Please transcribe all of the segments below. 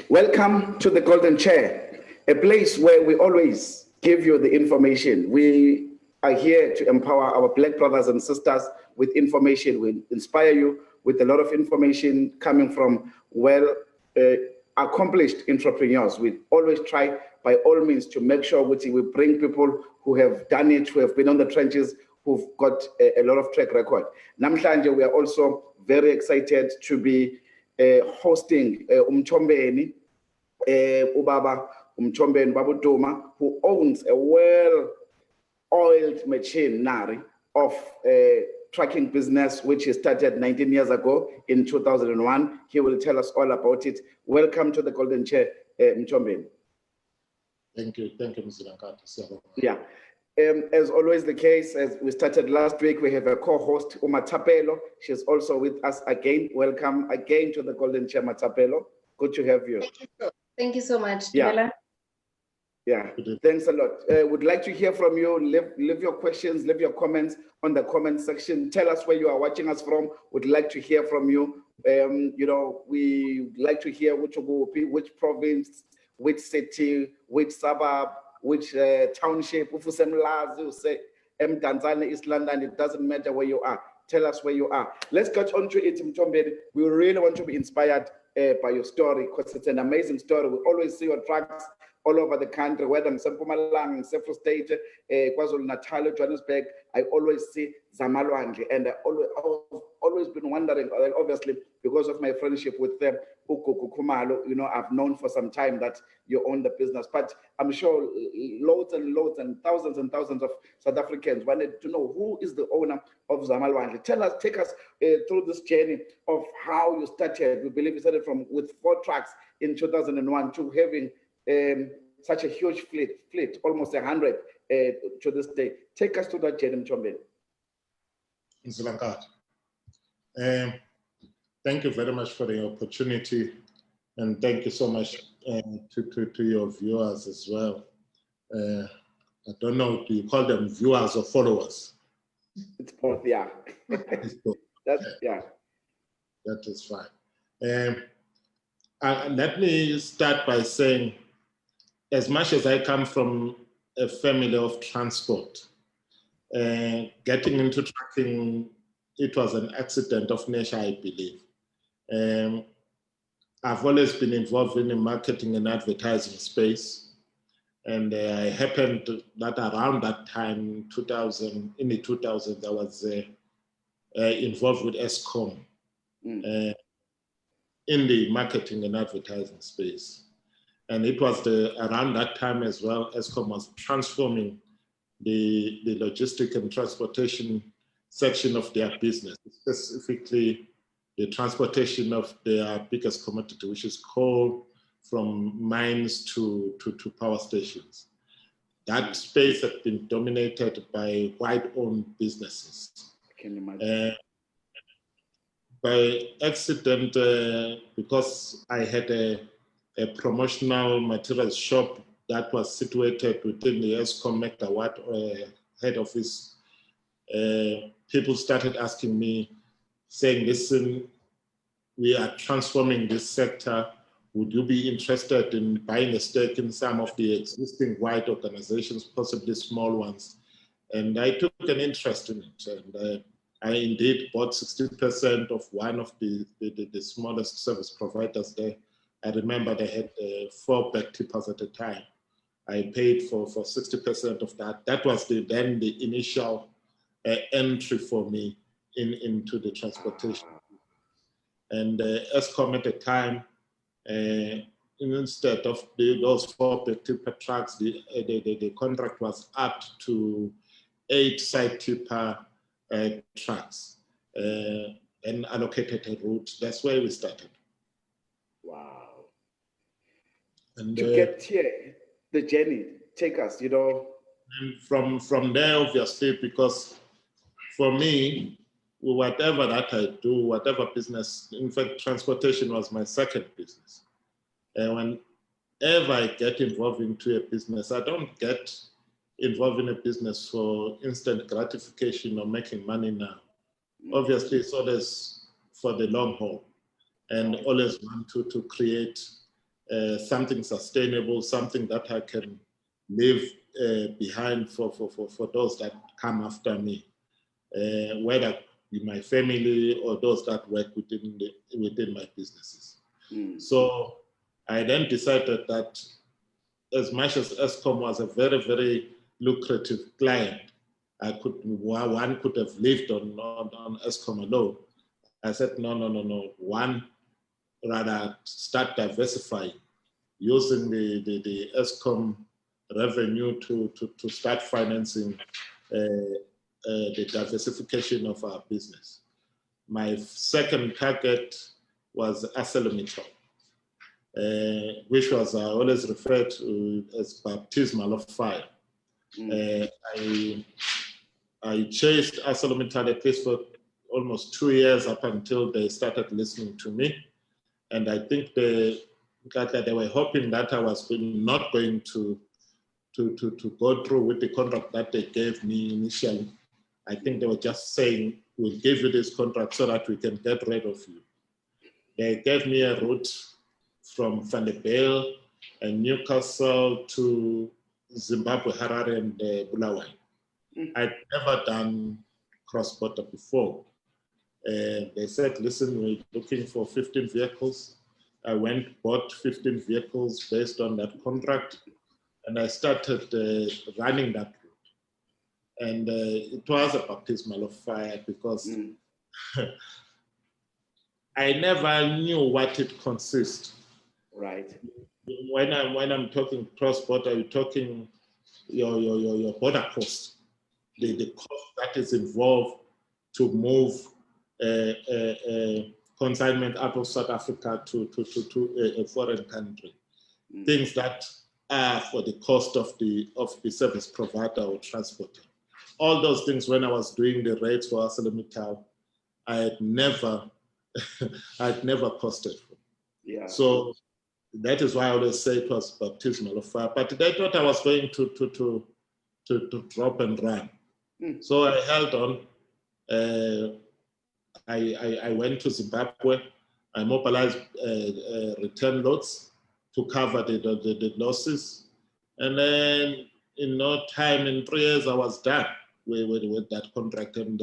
Welcome to the Golden Chair, a place where we always give you the information. We are here to empower our Black brothers and sisters with information. We inspire you with a lot of information coming from accomplished entrepreneurs. We always try by all means to make sure we bring people who have done it, who have been on the trenches, who've got a lot of track record. Namhlanje, we are also very excited to be hosting Umchombeni, Ubaba Umchombeni Babu Duma, who owns a well-oiled machinery of trucking business, which he started 19 years ago in 2001. He will tell us all about it. Welcome to the Golden Chair, Mchombeni. Thank you, Mr. Nkate. Yeah. As always the case, as we started last week, we have a co-host, Mathapelo. She's also with us again. Welcome again to the Golden Chair, Mathapelo. Good to have you. Thank you so much, yeah. Yeah, thanks a lot. Would like to hear from you. Leave your questions, leave your comments on the comment section. Tell us where you are watching us from. Would like to hear from you. We like to hear which province, which city, which suburb, which township, say Tanzania, East London, it doesn't matter where you are. Tell us where you are. Let's get on to it, Mchombeni. We really want to be inspired by your story, because it's an amazing story. We always see your trucks all over the country, whether in Mpumalanga, in Several State, KwaZulu-Natal, Johannesburg. I always see Zamalwandle, and I've always been wondering, obviously, because of my friendship with them, I've known for some time that you own the business, but I'm sure loads and thousands of South Africans wanted to know who is the owner of Zamalwandle. Take us through this journey of how you started. We believe you started with 4 trucks in 2001 to having such a huge fleet, almost 100 to this day. Take us to that journey, Mchombeni. Mr. Nkate. Thank you very much for the opportunity, and thank you so much to your viewers as well. I don't know, do you call them viewers or followers? It's both, yeah. It's both. Yeah. That is fine. Let me start by saying, as much as I come from a family of transport, getting into trucking, it was an accident of nature, I believe. I've always been involved in the marketing and advertising space, and I happened that around that time, in the 2000s, I was involved with Eskom in the marketing and advertising space. And it was around that time as well, Eskom was transforming the logistic and transportation section of their business, specifically the transportation of their biggest commodity, which is coal, from mines to power stations. That space had been dominated by white-owned businesses. I can imagine. By accident, because I had a promotional materials shop that was situated within the Eskom Megawatt head office, people started asking me, saying, listen, we are transforming this sector. Would you be interested in buying a stake in some of the existing white organizations, possibly small ones? And I took an interest in it. And I indeed bought 60% of one of the smallest service providers there. I remember they had 4 back tippers at a time. I paid for 60% of that. That was then the initial entry for me into the transportation. And Eskom at the time, instead of those 4 back tipper trucks, the contract was up to 8 side tipper trucks and allocated a route. That's where we started. Wow. And to get here, the journey, take us, And from there, obviously, because for me, whatever that I do, whatever business, in fact, transportation was my second business. And whenever I get involved into a business, I don't get involved in a business for instant gratification or making money now. Obviously, it's always for the long haul, and always want to create something sustainable, something that I can leave behind for those that come after me, whether in my family or those that work within my businesses. So I then decided that as much as Eskom was a very, very lucrative client, one could have lived on Eskom alone. I said, no. One, rather start diversifying, using the Eskom revenue to start financing the diversification of our business. My second target was ArcelorMittal, which was always referred to as baptismal of fire. I chased ArcelorMittal at least for almost 2 years up until they started listening to me. And I think they were hoping that I was not going to go through with the contract that they gave me initially. I think they were just saying, we'll give you this contract so that we can get rid of you. They gave me a route from Mathapelo and Newcastle to Zimbabwe, Harare, and Bulawayo. I'd never done cross-border before. They said, listen, we're looking for 15 vehicles. I went, bought 15 vehicles based on that contract, and I started running that route. And it was a baptismal of fire because I never knew what it consists. Right. When I'm talking cross-border, you're talking your border cost, the cost that is involved to move consignment out of South Africa to a foreign country. Things that are for the cost of the service provider or transporter. All those things, when I was doing the rates for ArcelorMittal, I had never costed for. Yeah. So that is why I always say it was baptismal of fire. But they thought I was going to drop and run. So I held on. I went to Zimbabwe. I mobilized return loads to cover the losses. And then in no time, in 3 years, I was done with that contract and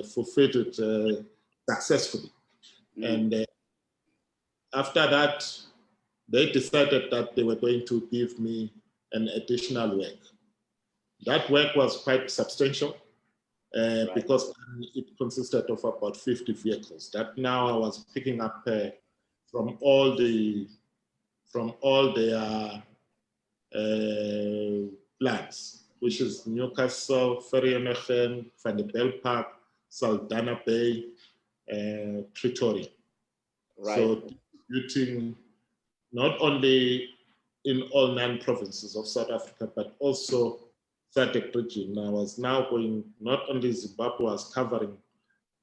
fulfilled it successfully. And after that, they decided that they were going to give me an additional work. That work was quite substantial because it consisted of about 50 vehicles that now I was picking up from all their plants, which is Newcastle, Vereeniging, Vanderbijl Park, Saldanha Bay, Pretoria. Right. So distributing not only in all 9 provinces of South Africa, but also SADC region. I was now going, not only Zimbabwe, I was covering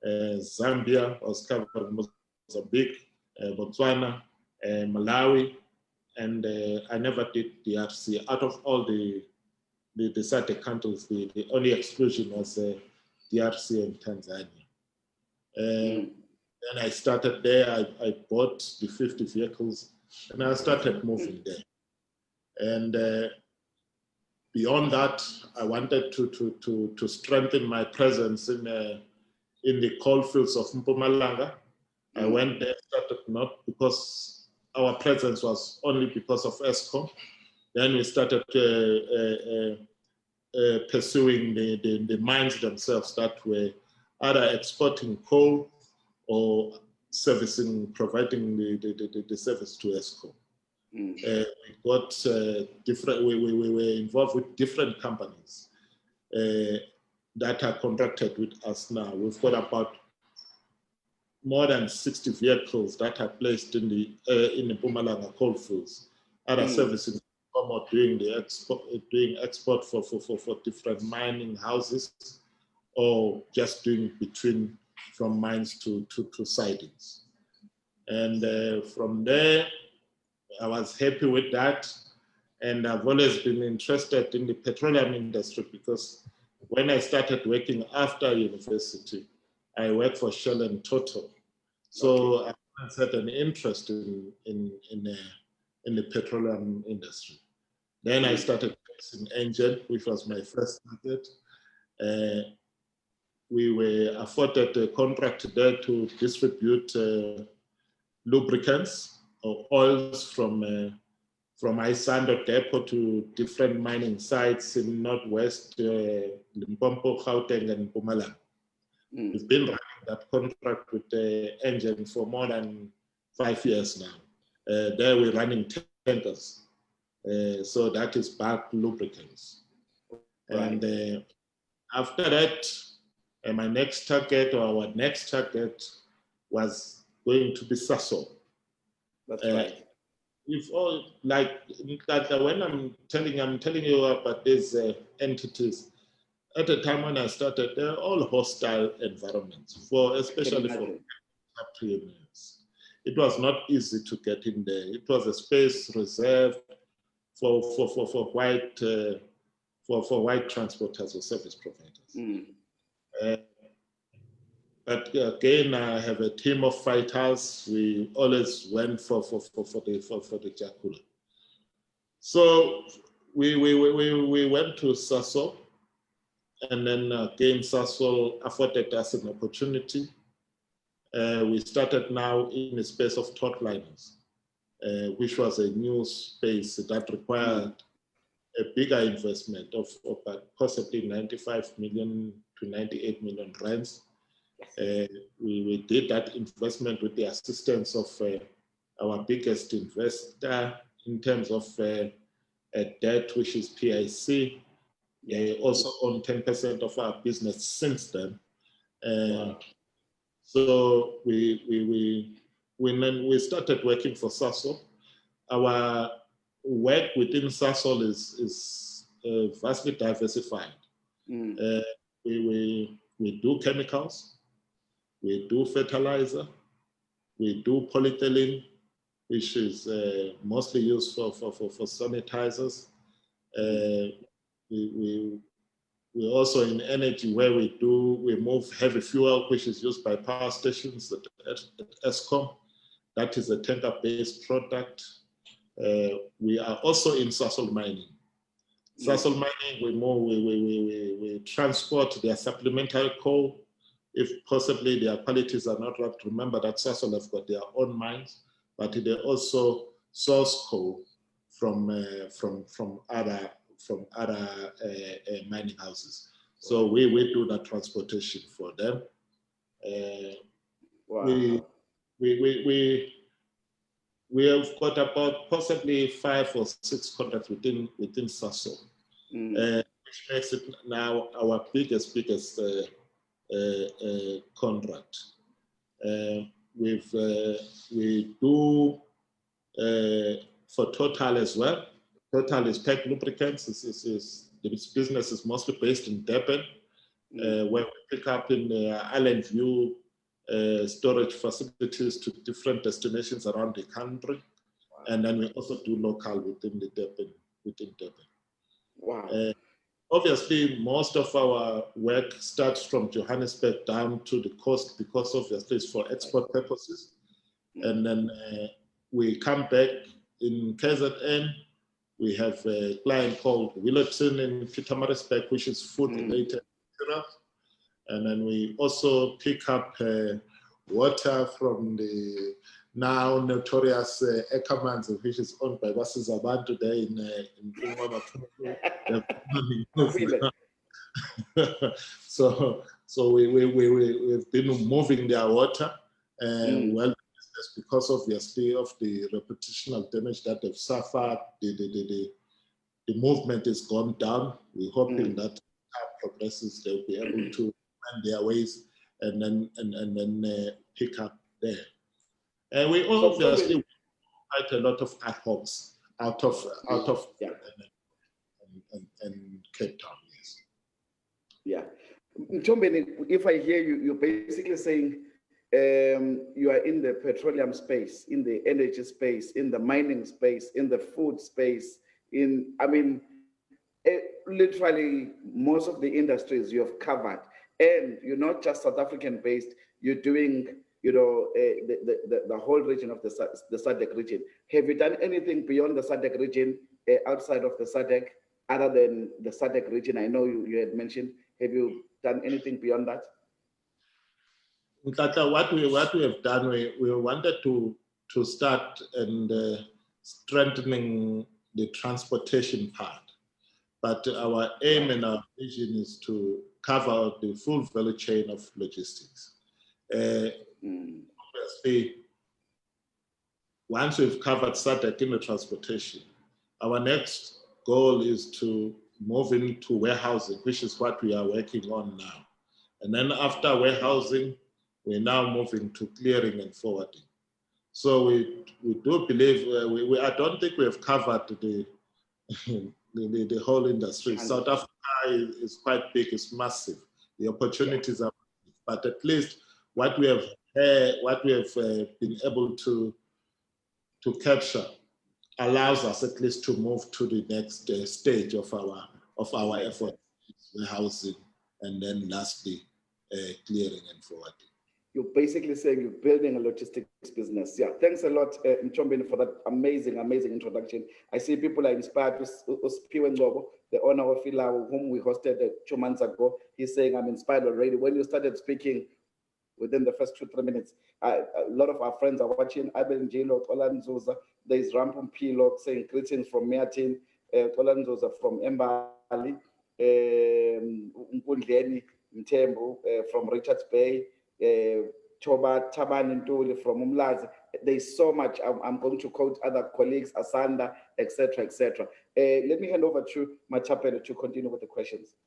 Zambia, I was covering Mozambique, Botswana, Malawi, and I never did DRC. Out of all the SADC countries, the only exclusion was DRC and Tanzania. Then I started there, I bought the 50 vehicles, and I started moving there. And beyond that, I wanted to strengthen my presence in the coal fields of Mpumalanga. I went there, started not because our presence was only because of Eskom. Then we started pursuing the mines themselves that were either exporting coal or providing the service to Eskom. We got different. We were involved with different companies that are contracted with us now. We've got about more than 60 vehicles that are placed in the Mpumalanga coal fields, other servicing or doing export for different mining houses, or just doing between from mines to sidings. And from there, I was happy with that. And I've always been interested in the petroleum industry because when I started working after university, I worked for Shell and Total. So I had an interest in the petroleum industry. Then I started in Engine, which was my first market. We were afforded a contract there to distribute lubricants or oils from Isando Depot to different mining sites in Northwest, Limpopo, Gauteng, and Mpumalanga. We've been running that contract with the Engine for more than 5 years now. There we're running tankers. So that is bulk lubricants. Right. And after that, my next target, or our next target, was going to be Sasol. That's right. If all, like when I'm telling you about these entities, at the time when I started, they're all hostile environments, especially for entrepreneurs. It was not easy to get in there. It was a space reserved for white transporters or service providers. But again, I have a team of fighters. We always went for the Jakula. So we went to Sasol, and then again Sasol afforded us an opportunity. We started now in the space of taut liners, which was a new space that required a bigger investment of possibly 95 million to 98 million rands. We did that investment with the assistance of our biggest investor in terms of a debt, which is PIC. They also own 10% of our business since then. So we started working for Sasol. Our work within Sasol is vastly diversified. We do chemicals, we do fertilizer, we do polyethylene, which is mostly used for sanitizers. We also in energy, where we move heavy fuel, which is used by power stations at Eskom. That is a tanker-based product. We are also in Sasol mining. Sasol mining, we transport their supplementary coal. If possibly their qualities are not right, remember that Sasol have got their own mines, but they also source coal from other mining houses. So we do that transportation for them. We have got about possibly 5 or 6 contracts within Sasol, which makes it now our biggest contract. We do for Total as well. Total is packed lubricants. This business is mostly based in Durban, where we pick up in Island View storage facilities to different destinations around the country, and then we also do local within Durban. Wow. Obviously, most of our work starts from Johannesburg down to the coast, because obviously it's for export purposes, and then we come back in KZN. We have a client called Willerton in Pietermaritzburg, which is food-related materials. And then we also pick up water from the now notorious Ekamanzi, which is owned by Basizaban today in So we've been moving their water well, because obviously of the reputational damage that they've suffered. The movement has gone down. We're hoping that time progresses, they'll be able to find their ways and then pick up there. And we obviously quite a lot of ad hocs out of and Cape Town. Yes. Yeah. Mtombeni, if I hear you, you're basically saying you are in the petroleum space, in the energy space, in the mining space, in the food space, literally most of the industries you have covered. And you're not just South African based, you're doing the whole region of the SADC region. Have you done anything beyond the SADC region, outside of the SADC, other than the SADC region? I know you had mentioned. Have you done anything beyond that? Nkata, what we have done, we wanted to start and strengthening the transportation part. But our aim and our vision is to cover the full value chain of logistics. Obviously, once we've covered SADC in the transportation, our next goal is to move into warehousing, which is what we are working on now. And then after warehousing, we're now moving to clearing and forwarding. So we do believe, I don't think we have covered the whole industry. South Africa is quite big, it's massive. The opportunities are massive, but at least what we have been able to capture allows us at least to move to the next stage of our effort, warehousing, and then lastly, clearing and forwarding. You're basically saying you're building a logistics business. Yeah, thanks a lot, Mchombeni, for that amazing introduction. I see people are inspired. The owner of Fila, whom we hosted 2 months ago, he's saying, I'm inspired already. When you started speaking, within the first 2-3 minutes, a lot of our friends are watching. Abel Njilo, Tolan Zoza, there's Rampum Pilo saying greetings from Miatin, Tolan Zoza from Mbali, Nkundleni Mtembu from Richards Bay, Choba Taban Ntuli from Umlazi. There's so much. I'm going to quote other colleagues, Asanda, etc., etc. Let me hand over to Mathapelo to continue with the questions.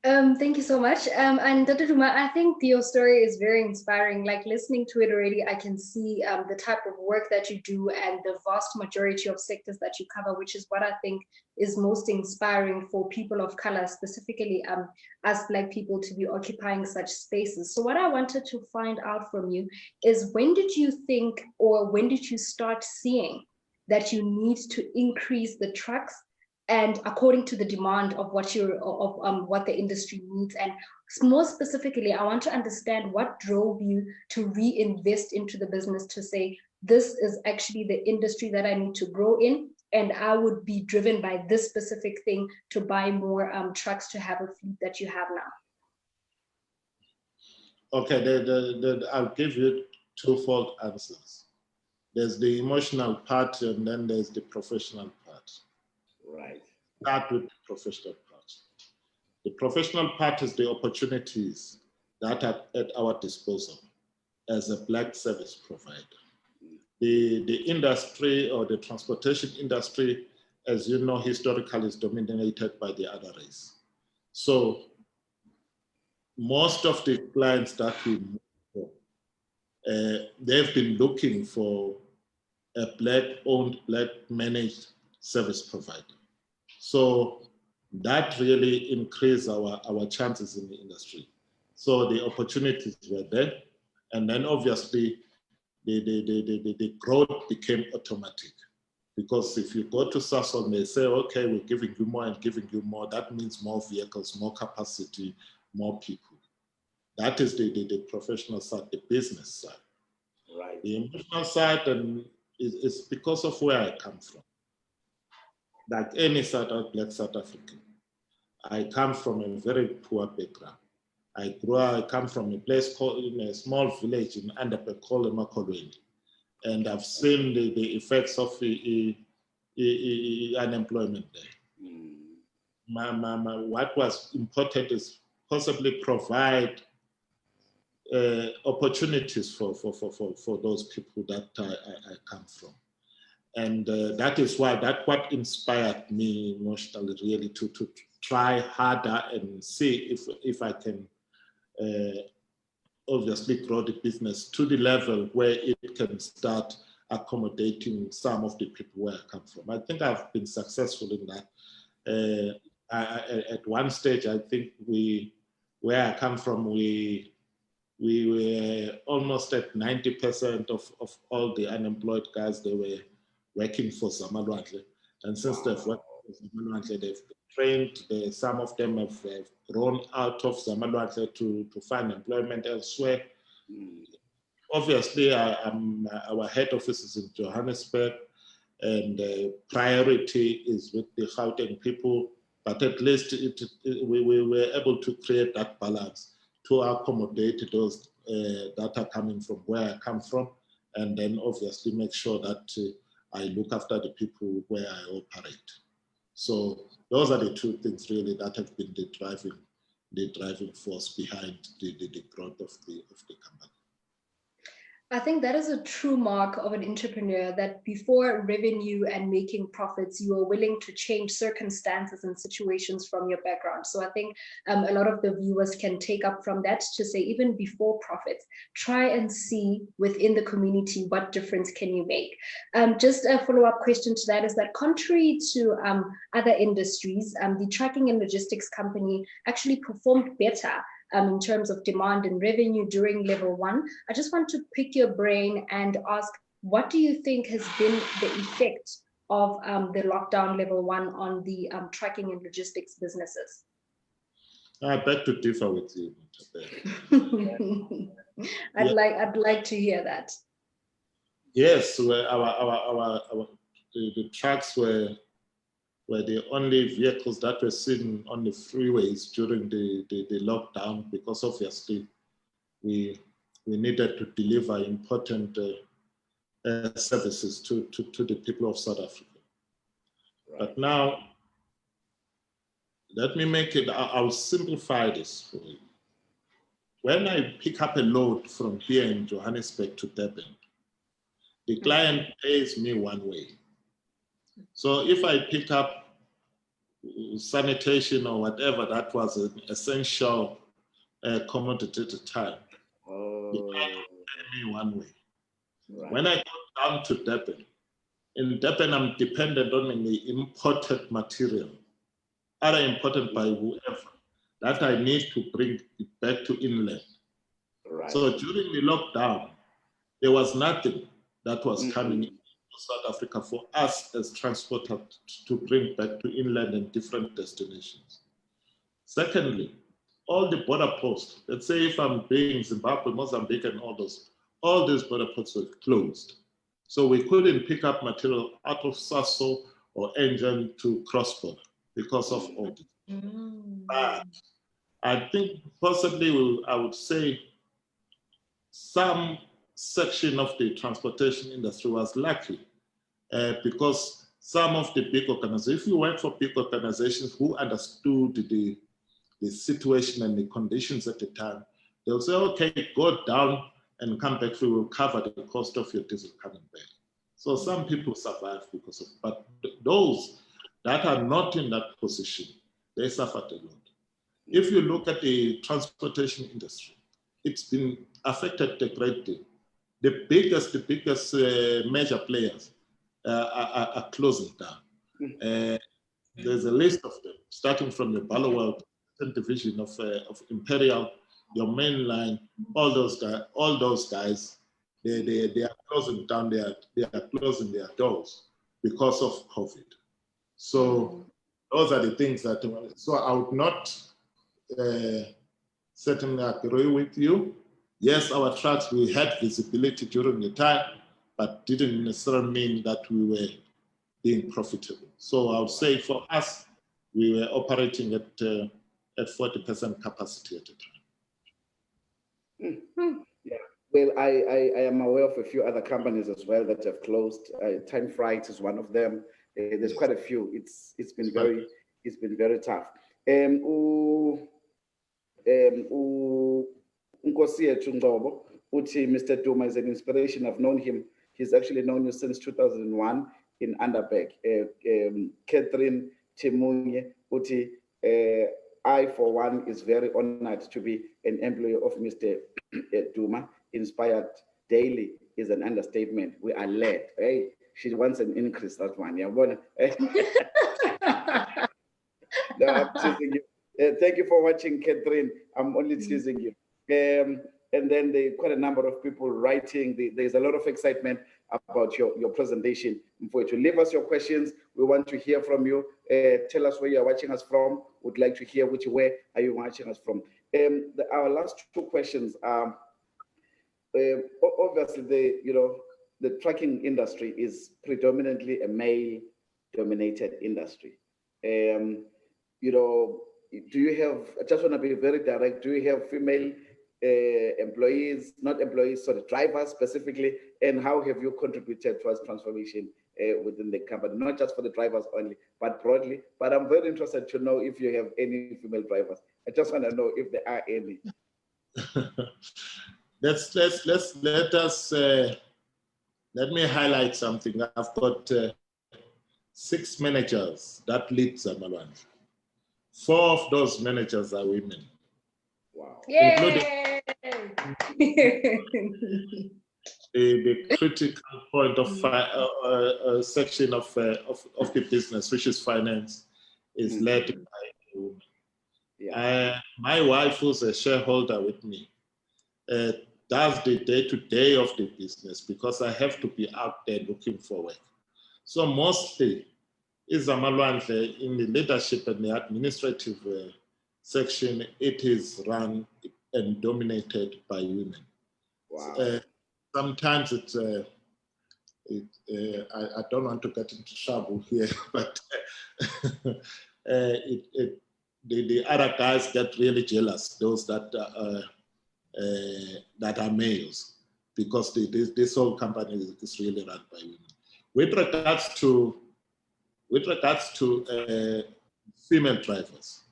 Thank you so much. And Dr. Duma, I think your story is very inspiring. Like listening to it already, I can see the type of work that you do and the vast majority of sectors that you cover, which is what I think is most inspiring for people of color, specifically us Black people, to be occupying such spaces. So what I wanted to find out from you is, when did you think, or when did you start seeing that you need to increase the trucks and according to the demand of what what the industry needs? And more specifically, I want to understand what drove you to reinvest into the business, to say, this is actually the industry that I need to grow in, and I would be driven by this specific thing to buy more trucks to have a fleet that you have now. Okay, I'll give you twofold answers. There's the emotional part, and then there's the professional part. Right. Start with the professional part. The professional part is the opportunities that are at our disposal as a Black service provider. The industry, or the transportation industry, as you know, historically is dominated by the other race. So most of the clients that we move for, they've been looking for a Black-owned, Black-managed service provider. So that really increased our chances in the industry. So the opportunities were there, and then obviously the growth became automatic. Because if you go to Sasol and they say, okay, we're giving you more and giving you more, that means more vehicles, more capacity, more people. That is the professional side, the business side. Right. The emotional side is because of where I come from. Like any Black South African, I come from a very poor background. I come from a place in a small village in Mathapelo Nkate, and I've seen the effects of unemployment there. What was important is possibly provide opportunities for those people that I come from. And that is why what inspired me emotionally, really, to try harder and see if I can obviously grow the business to the level where it can start accommodating some of the people where I come from. I think I've been successful in that. At one stage, I think where I come from, we were almost at 90% of all the unemployed guys. They were working for Zamalwandle, and since they've worked for Zamalwandle, they've trained. Some of them have grown out of Zamalwandle to find employment elsewhere. Obviously, our head office is in Johannesburg, and priority is with the Gauteng people. But at least we were able to create that balance to accommodate those that are coming from where I come from, and then obviously make sure that I look after the people where I operate. So those are the two things really that have been the driving force behind the growth of the company. I think that is a true mark of an entrepreneur, that before revenue and making profits, you are willing to change circumstances and situations from your background. So I think a lot of the viewers can take up from that to say, even before profits, try and see within the community what difference can you make. Just a follow-up question to that is that, contrary to other industries, the trucking and logistics company actually performed better in terms of demand and revenue during level 1. I just want to pick your brain and ask, what do you think has been the effect of the lockdown level 1 on the trucking and logistics businesses? I beg to differ with you. I'd like to hear that. Yes, the trucks were the only vehicles that were seen on the freeways during the lockdown, because obviously we needed to deliver important services to the people of South Africa. Right. But now, let me make it, I'll simplify this for you. When I pick up a load from here in Johannesburg to Durban, the client pays me one way. So if I pick up sanitation or whatever that was an essential commodity at the time, the client will pay me one way. Right. When I go down to Durban, in Durban I'm dependent on the imported material, either imported by whoever, that I need to bring it back to inland. Right. So during the lockdown, there was nothing that was coming in South Africa for us as transporters to bring back to inland and different destinations. Secondly, all the border posts, let's say if I'm doing Zimbabwe, Mozambique, and all these border posts were closed. So we couldn't pick up material out of Sasso or Engen to cross-border because of all this. But I think possibly I would say some section of the transportation industry was lucky because some of the big organizations, if you work for big organizations who understood the situation and the conditions at the time, they'll say, okay, go down and come back, we will cover the cost of your diesel coming back. So some people survive because of, but those that are not in that position, they suffered a lot. If you look at the transportation industry, it's been affected a great deal. The biggest major players are closing down. There's a list of them, starting from the Ballowworld division of Imperial, your mainline, all those guys, they are closing down they are closing their doors because of COVID. So those are the things that, so I would not certainly agree with you. Yes, our trucks, we had visibility during the time, but didn't necessarily mean that we were being profitable. So I would say for us, we were operating at 40% capacity at the time. Yeah. Well, I am aware of a few other companies as well that have closed. Time Freight is one of them. There's quite a few. It's been very tough. Uti, Mr. Duma is an inspiration. I've known him. He's actually known you since 2001 in Underberg. Catherine Chimunye Uti, I for one is very honored to be an employee of Mr. Duma. Inspired daily is an understatement. We are led. Hey, she wants an increase, that one. Yeah, no, I'm teasing you. Thank you for watching, Catherine. I'm only teasing you. and then there are quite a number of people writing. There's a lot of excitement about your presentation. For you to leave us your questions, we want to hear from you. Tell us where you're watching us from. Would like to hear where are you watching us from. Our last two questions are, obviously, the trucking industry is predominantly a male-dominated industry. Do you have, I just want to be very direct, do you have female employees, not employees, sorry, drivers specifically, and how have you contributed towards transformation within the company, not just for the drivers only, but broadly? But I'm very interested to know if you have any female drivers. I just want to know if there are any. Let me highlight something. I've got 6 managers that lead Zamalwandle. 4 of those managers are women. Wow. Yay! The critical point of section of the business, which is finance, is led by a woman. Yeah. My wife, who's a shareholder with me, does the day-to-day of the business because I have to be out there looking for work. So mostly, is Zamalwandle in the leadership and the administrative section, it is run and dominated by women. Wow. Sometimes it's, I don't want to get into trouble here, but the other guys get really jealous, those that are males, because this whole company is really run by women. With regards to female drivers,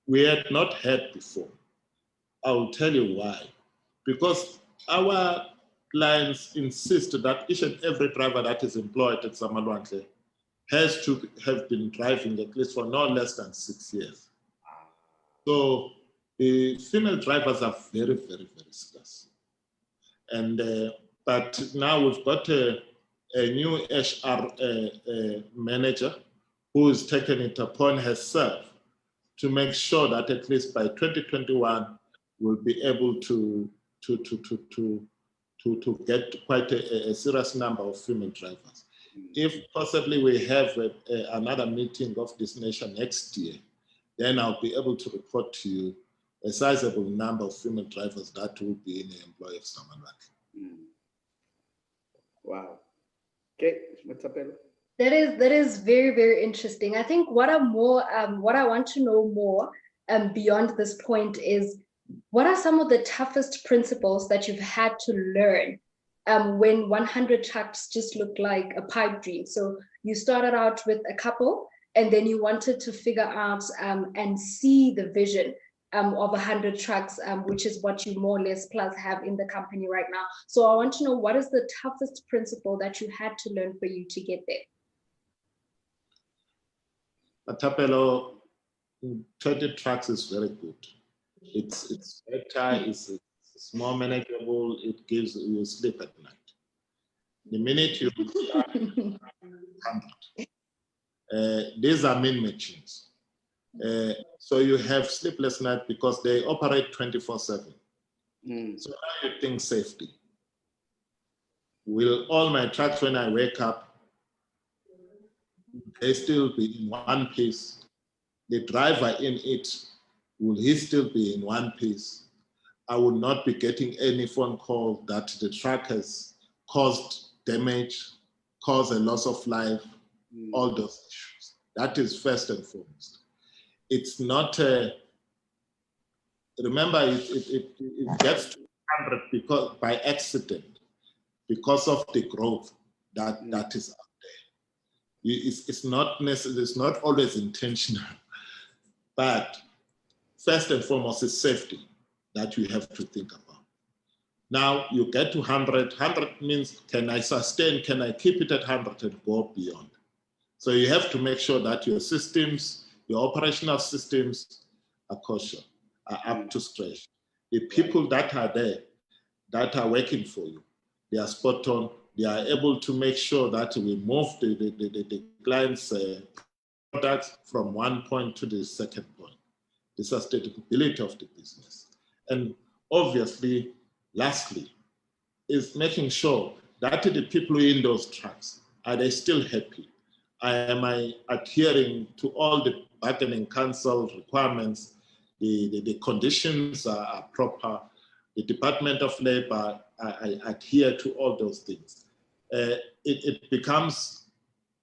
we had not had before. I will tell you why. Because our clients insist that each and every driver that is employed at Zamalwandle has to have been driving at least for no less than 6 years. So the female drivers are very, very, very scarce. And but now we've got a new HR manager who has taken it upon herself to make sure that at least by 2021 we'll be able to get quite a serious number of female drivers. If possibly we have another meeting of this nation next year, then I'll be able to report to you a sizable number of female drivers that will be in the employ of Zamalwandle. Wow. Okay, Mathapelo. That is very, very interesting. I think what I want to know more beyond this point is, what are some of the toughest principles that you've had to learn when 100 trucks just looked like a pipe dream? So you started out with a couple, and then you wanted to figure out and see the vision of 100 trucks, which is what you more or less plus have in the company right now. So I want to know, what is the toughest principle that you had to learn for you to get there? Mathapelo, 20 trucks is very good. It's better, it's more manageable, it gives you sleep at night. The minute you start 100, these are mean machines. So you have sleepless night because they operate 24/7. So now you think safety. Will all my trucks, when I wake up, they still be in one piece? The driver in it, will he still be in one piece? I will not be getting any phone call that the truck has caused damage, caused a loss of life, all those issues. That is first and foremost. It's not remember, it gets to 100 because by accident, because of the growth that is out there. It's not necessarily, it's not always intentional, but first and foremost is safety that you have to think about. Now you get to 100. 100 means, can I sustain? Can I keep it at 100 and go beyond? So you have to make sure that your systems, your operational systems are kosher, are up to scratch. The people that are there, that are working for you, they are spot on. They are able to make sure that we move the client's products from one point to the second point, the sustainability of the business. And obviously, lastly, is making sure that the people in those trucks, are they still happy? Am I adhering to all the bargaining council requirements? The conditions are proper. The Department of Labor, I adhere to all those things. It becomes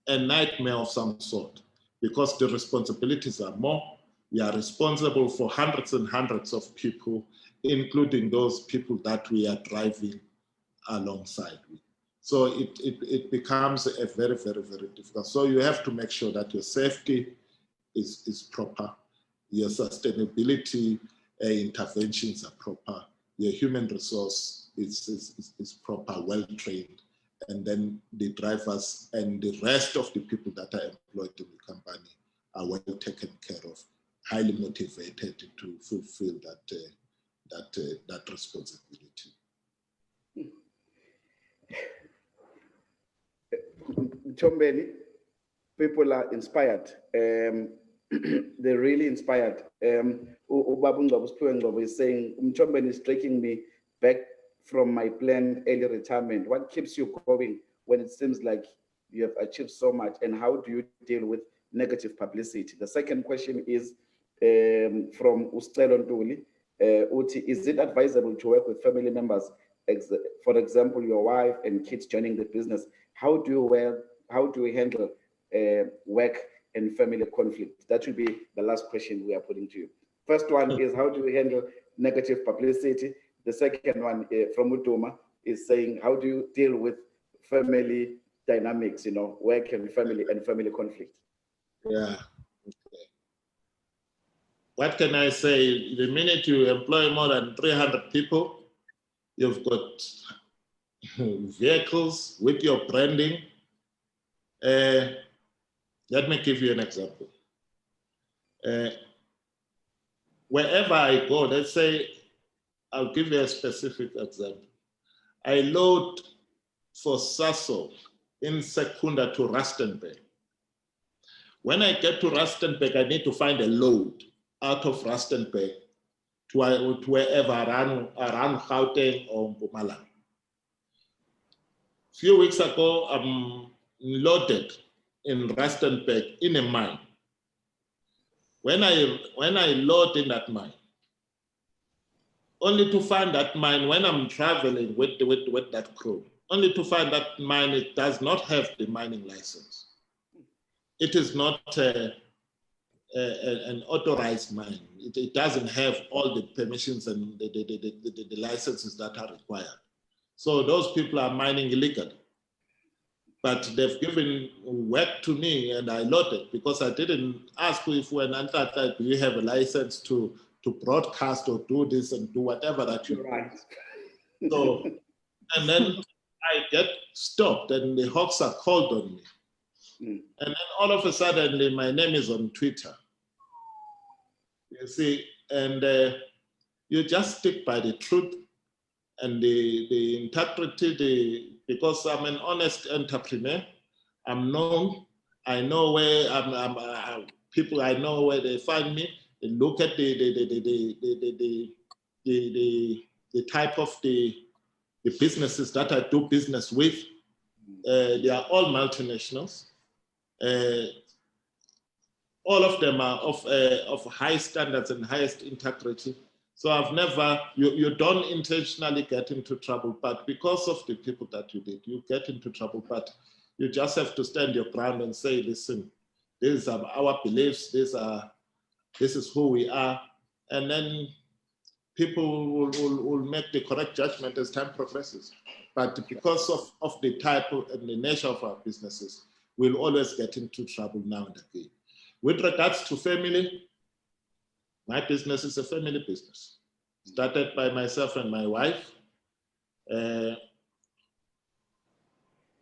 a nightmare of some sort because the responsibilities are more. We are responsible for hundreds and hundreds of people, including those people that we are driving alongside with. So it becomes a very, very, very difficult. So you have to make sure that your safety is proper, your sustainability interventions are proper, your human resource is proper, well-trained, and then the drivers and the rest of the people that are employed in the company are well taken care of, highly motivated to fulfill that responsibility. Chombeni, people are inspired. They're really inspired. Ubabu Ngabo is saying, Chombeni is taking me back from my planned early retirement. What keeps you going when it seems like you have achieved so much, and how do you deal with negative publicity? The second question is from Ustelo Ntuli. Uti, is it advisable to work with family members, for example, your wife and kids joining the business? How do you handle work and family conflict? That will be the last question we are putting to you. First one is, how do you handle negative publicity? The second one from Duma is saying, how do you deal with family dynamics, work and family conflict? Yeah. Okay. What can I say? The minute you employ more than 300 people, you've got vehicles with your branding. Let me give you an example. Wherever I go, let's say, I'll give you a specific example. I load for Sasol in Secunda to Rustenburg. When I get to Rustenburg, I need to find a load out of Rustenburg to wherever around Gauteng or Mpumalanga. A few weeks ago, I'm loaded in Rustenburg in a mine. When I load in that mine, only to find that mine when I'm traveling with that crew, only to find that mine, it does not have the mining license. It is not an authorized mine. It doesn't have all the permissions and the licenses that are required. So those people are mining illegally. But they've given work to me and I loaded because I didn't ask if when do you have a license to broadcast or do this and do whatever that you right. So, and then I get stopped and the Hawks are called on me. And then all of a sudden my name is on Twitter. You see, and you just stick by the truth and the integrity, because I'm an honest entrepreneur. I'm known. I know where people. I know where they find me. They look at the type of the businesses that I do business with. They are all multinationals. All of them are of high standards and highest integrity. So I've never, you don't intentionally get into trouble, but because of the people that you did, you get into trouble, but you just have to stand your ground and say, listen, these are our beliefs, this is who we are. And then people will make the correct judgment as time progresses. But because of the type and the nature of our businesses, we'll always get into trouble now and again. With regards to family, my business is a family business. Started by myself and my wife.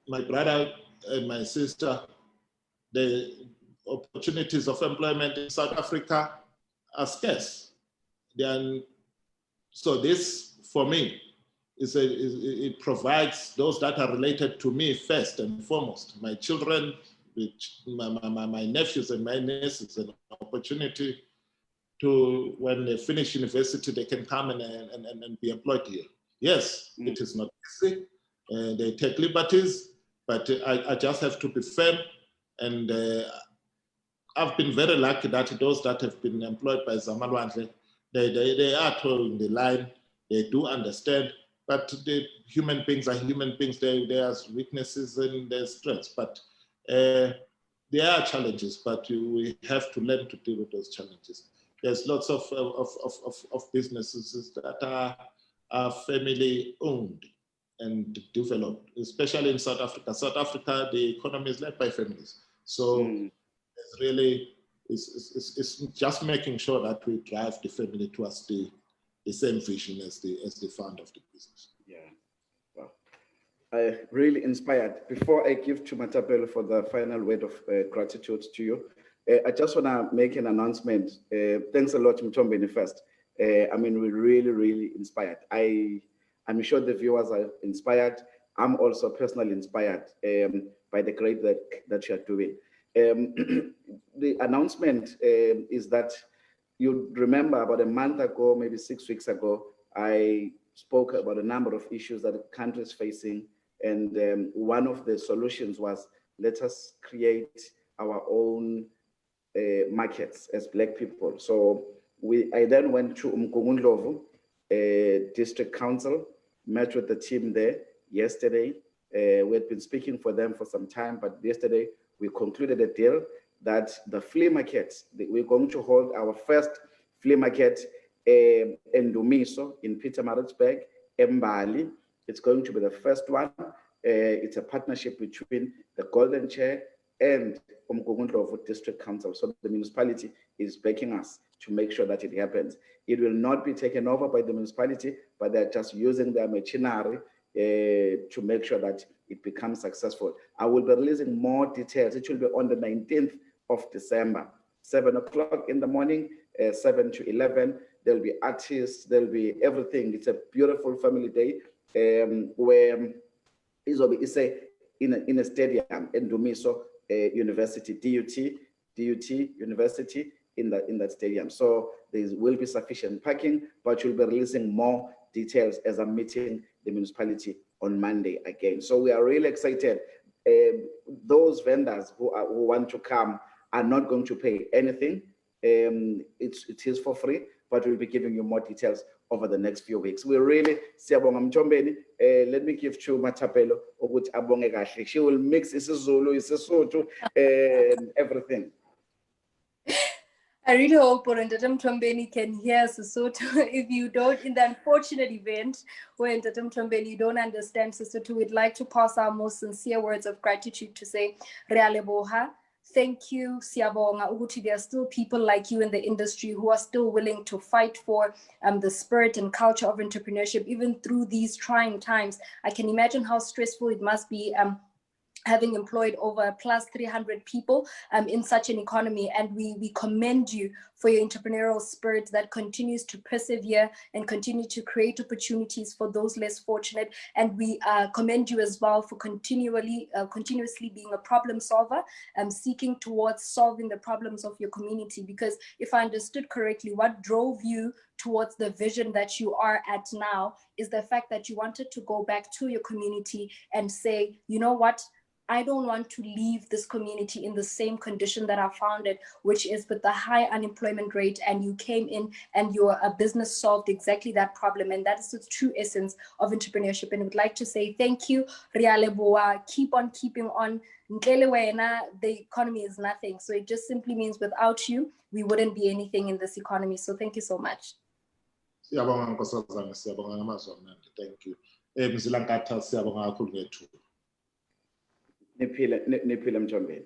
My brother and my sister, the opportunities of employment in South Africa are scarce. So this, for me, it provides those that are related to me first and foremost. My children, my nephews and my nieces, an opportunity to, when they finish university, they can come and be employed here. Yes, it is not easy. They take liberties, but I just have to be firm. And I've been very lucky that those that have been employed by Zamalwandle, they are told the line, they do understand, but the human beings are human beings. There's weaknesses and there's strengths, but there are challenges, but we have to learn to deal with those challenges. There's lots of businesses that are family owned and developed, especially in South Africa. South Africa, the economy is led by families. So it's really, it's just making sure that we drive the family towards the same vision as the founder of the business. Yeah, wow. Really inspired. Before I give to Mathapelo for the final word of gratitude to you, I just want to make an announcement. Thanks a lot, Mtombeni first. I mean, we're really, really inspired. I'm sure the viewers are inspired. I'm also personally inspired by the great that you are doing. The announcement is that you remember about a month ago, maybe 6 weeks ago, I spoke about a number of issues that the country is facing. And one of the solutions was, let us create our own markets as Black people. So I then went to Mbongiseni District Council, met with the team there yesterday. We had been speaking for them for some time, but yesterday we concluded a deal that the flea market, we're going to hold our first flea market in Dumiso, in Pietermaritzburg, Mbali. It's going to be the first one. It's a partnership between the Golden Chair and Mbongiseni District Council. So the municipality is backing us to make sure that it happens. It will not be taken over by the municipality, but they're just using their machinery to make sure that it becomes successful. I will be releasing more details. It will be on the 19th of December, 7 o'clock in the morning, 7 to 11. There'll be artists, there'll be everything. It's a beautiful family day where it's in a stadium in Dumiso University, DUT University in that stadium. So there will be sufficient parking, but you'll be releasing more details as I'm meeting the municipality on Monday again. So we are really excited. Those vendors who want to come are not going to pay anything. It is for free, but we'll be giving you more details over the next few weeks. We really, siyabonga Mtombeni. Let me give to Mathapelo ukuthi abonge kahle. She will mix isiZulu, isiSotho, and everything. I really hope Ndata Mtombeni can hear Sesotho. If you don't, in the unfortunate event where Ndata Mtombeni you don't understand Sesotho, we'd like to pass our most sincere words of gratitude to say, Re a leboha. Thank you, Siyabonga Uguti. There are still people like you in the industry who are still willing to fight for the spirit and culture of entrepreneurship, even through these trying times. I can imagine how stressful it must be having employed over plus 300 people in such an economy. And we commend you for your entrepreneurial spirit that continues to persevere and continue to create opportunities for those less fortunate. And we commend you as well for continuously being a problem solver, seeking towards solving the problems of your community. Because if I understood correctly, what drove you towards the vision that you are at now is the fact that you wanted to go back to your community and say, you know what? I don't want to leave this community in the same condition that I found it, which is with the high unemployment rate, and you came in and your business solved exactly that problem. And that is the true essence of entrepreneurship. And I would like to say thank you, Re a leboha. Keep on keeping on. The economy is nothing. So it just simply means without you, we wouldn't be anything in this economy. So thank you so much. Thank you. Niphile Mtombeni.